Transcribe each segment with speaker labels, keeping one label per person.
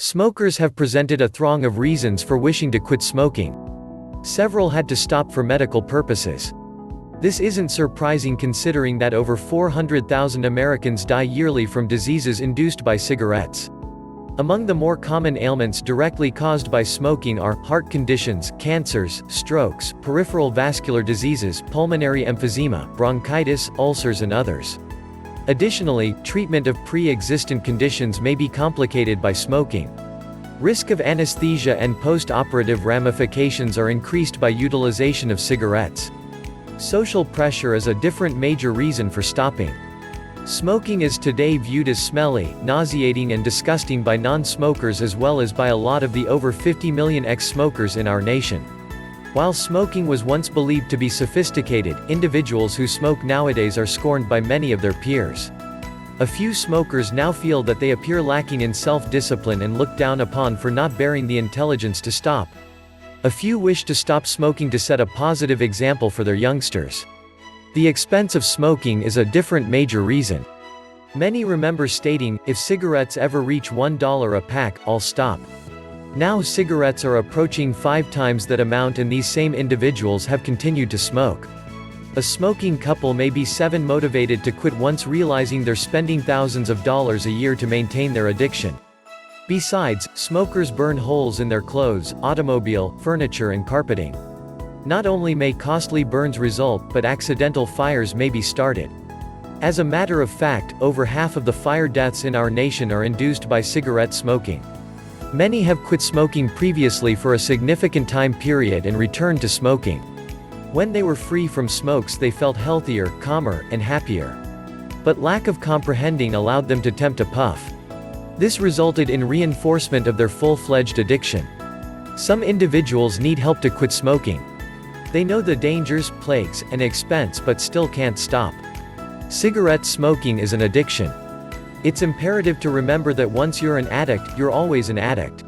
Speaker 1: Smokers have presented a throng of reasons for wishing to quit smoking. Several had to stop for medical purposes. This isn't surprising considering that over 400,000 Americans die yearly from diseases induced by cigarettes. Among the more common ailments directly caused by smoking are heart conditions, cancers, strokes, peripheral vascular diseases, pulmonary emphysema, bronchitis, ulcers and others. Additionally, treatment of pre-existent conditions may be complicated by smoking. Risk of anesthesia and post-operative ramifications are increased by utilization of cigarettes. Social pressure is a different major reason for stopping. Smoking is today viewed as smelly, nauseating and disgusting by non-smokers as well as by a lot of the over 50 million ex-smokers in our nation. While smoking was once believed to be sophisticated, individuals who smoke nowadays are scorned by many of their peers. A few smokers now feel that they appear lacking in self-discipline and looked down upon for not bearing the intelligence to stop. A few wish to stop smoking to set a positive example for their youngsters. The expense of smoking is a different major reason. Many remember stating, "If cigarettes ever reach $1 a pack, I'll stop." Now cigarettes are approaching 5 times that amount and these same individuals have continued to smoke. A smoking couple may be motivated to quit once realizing they're spending thousands of dollars a year to maintain their addiction. Besides, smokers burn holes in their clothes, automobile, furniture and carpeting. Not only may costly burns result, but accidental fires may be started. As a matter of fact, over half of the fire deaths in our nation are induced by cigarette smoking. Many have quit smoking previously for a significant time period and returned to smoking. When they were free from smokes they felt healthier, calmer, and happier. But lack of comprehending allowed them to tempt a puff. This resulted in reinforcement of their full-fledged addiction. Some individuals need help to quit smoking. They know the dangers, plagues, and expense but still can't stop. Cigarette smoking is an addiction. It's imperative to remember that once you're an addict, you're always an addict.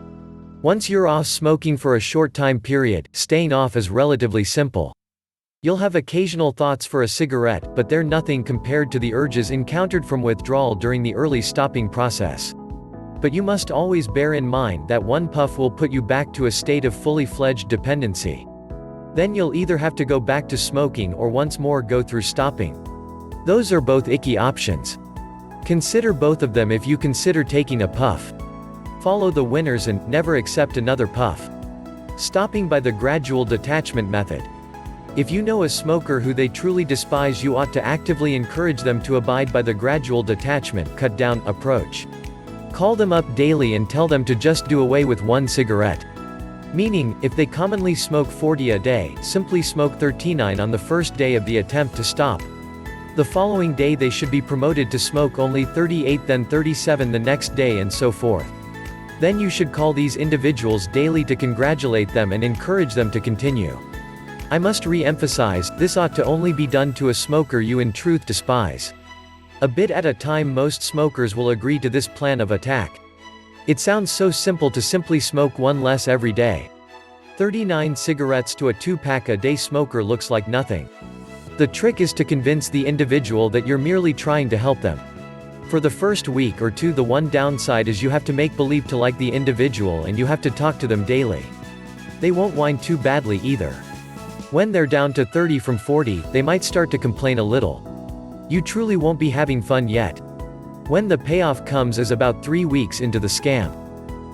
Speaker 1: Once you're off smoking for a short time period, staying off is relatively simple. You'll have occasional thoughts for a cigarette, but they're nothing compared to the urges encountered from withdrawal during the early stopping process. But you must always bear in mind that one puff will put you back to a state of fully fledged dependency. Then you'll either have to go back to smoking or once more go through stopping. Those are both icky options. Consider both of them if you consider taking a puff. Follow the winners and never accept another puff. Stopping by the gradual detachment method. If you know a smoker who they truly despise, you ought to actively encourage them to abide by the gradual detachment, cut down approach. Call them up daily and tell them to just do away with one cigarette. Meaning, if they commonly smoke 40 a day, simply smoke 39 on the first day of the attempt to stop. The following day they should be promoted to smoke only 38, then 37 the next day and so forth. Then you should call these individuals daily to congratulate them and encourage them to continue. I must re-emphasize, this ought to only be done to a smoker you in truth despise. A bit at a time. Most smokers will agree to this plan of attack. It sounds so simple to simply smoke one less every day. 39 cigarettes to a 2-pack a day smoker looks like nothing. The trick is to convince the individual that you're merely trying to help them. For the first week or two the one downside is you have to make believe to like the individual and you have to talk to them daily. They won't whine too badly either. When they're down to 30 from 40, they might start to complain a little. You truly won't be having fun yet. When the payoff comes is about 3 weeks into the scam.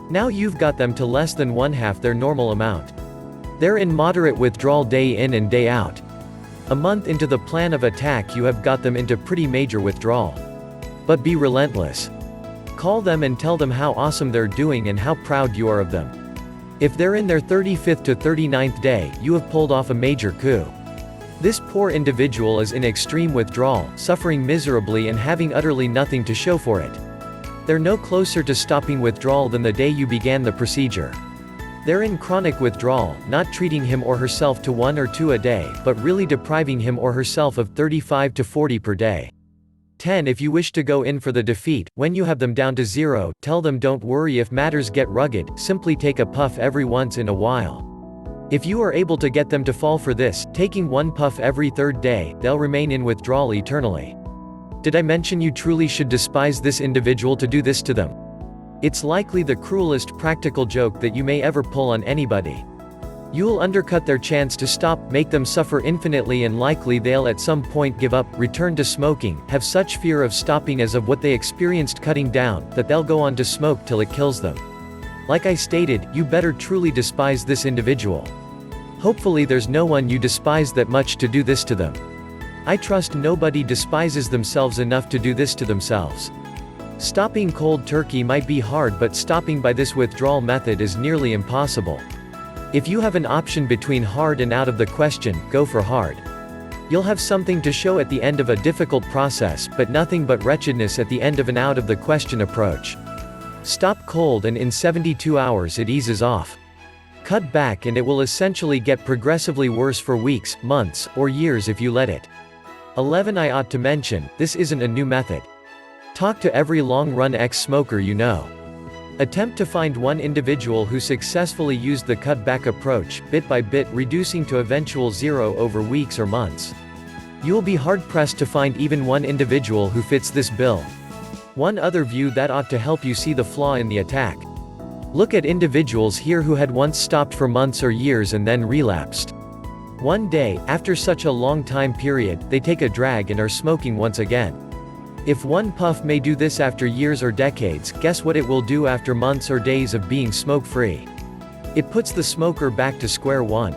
Speaker 1: Now you've got them to less than 1/2 their normal amount. They're in moderate withdrawal day in and day out. A month into the plan of attack you have got them into pretty major withdrawal. But be relentless. Call them and tell them how awesome they're doing and how proud you are of them. If they're in their 35th to 39th day, you have pulled off a major coup. This poor individual is in extreme withdrawal, suffering miserably and having utterly nothing to show for it. They're no closer to stopping withdrawal than the day you began the procedure. They're in chronic withdrawal, not treating him or herself to 1 or 2 a day, but really depriving him or herself of 35 to 40 per day. 10. If you wish to go in for the defeat, when you have them down to 0, tell them don't worry if matters get rugged, simply take a puff every once in a while. If you are able to get them to fall for this, taking one puff every 3rd day, they'll remain in withdrawal eternally. Did I mention you truly should despise this individual to do this to them? It's likely the cruelest practical joke that you may ever pull on anybody. You'll undercut their chance to stop, make them suffer infinitely, and likely they'll at some point give up, return to smoking, have such fear of stopping as of what they experienced cutting down, that they'll go on to smoke till it kills them. Like I stated, you better truly despise this individual. Hopefully there's no one you despise that much to do this to them. I trust nobody despises themselves enough to do this to themselves. Stopping cold turkey might be hard, but stopping by this withdrawal method is nearly impossible. If you have an option between hard and out of the question, go for hard. You'll have something to show at the end of a difficult process, but nothing but wretchedness at the end of an out of the question approach. Stop cold and in 72 hours it eases off. Cut back and it will essentially get progressively worse for weeks, months, or years if you let it. 11. I ought to mention, this isn't a new method. Talk to every long-run ex-smoker you know. Attempt to find one individual who successfully used the cut-back approach, bit by bit reducing to eventual zero over weeks or months. You'll be hard-pressed to find even one individual who fits this bill. One other view that ought to help you see the flaw in the attack. Look at individuals here who had once stopped for months or years and then relapsed. One day, after such a long time period, they take a drag and are smoking once again. If one puff may do this after years or decades, guess what it will do after months or days of being smoke-free? It puts the smoker back to square one.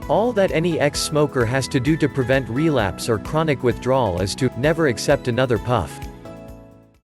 Speaker 1: All that any ex-smoker has to do to prevent relapse or chronic withdrawal is to never accept another puff.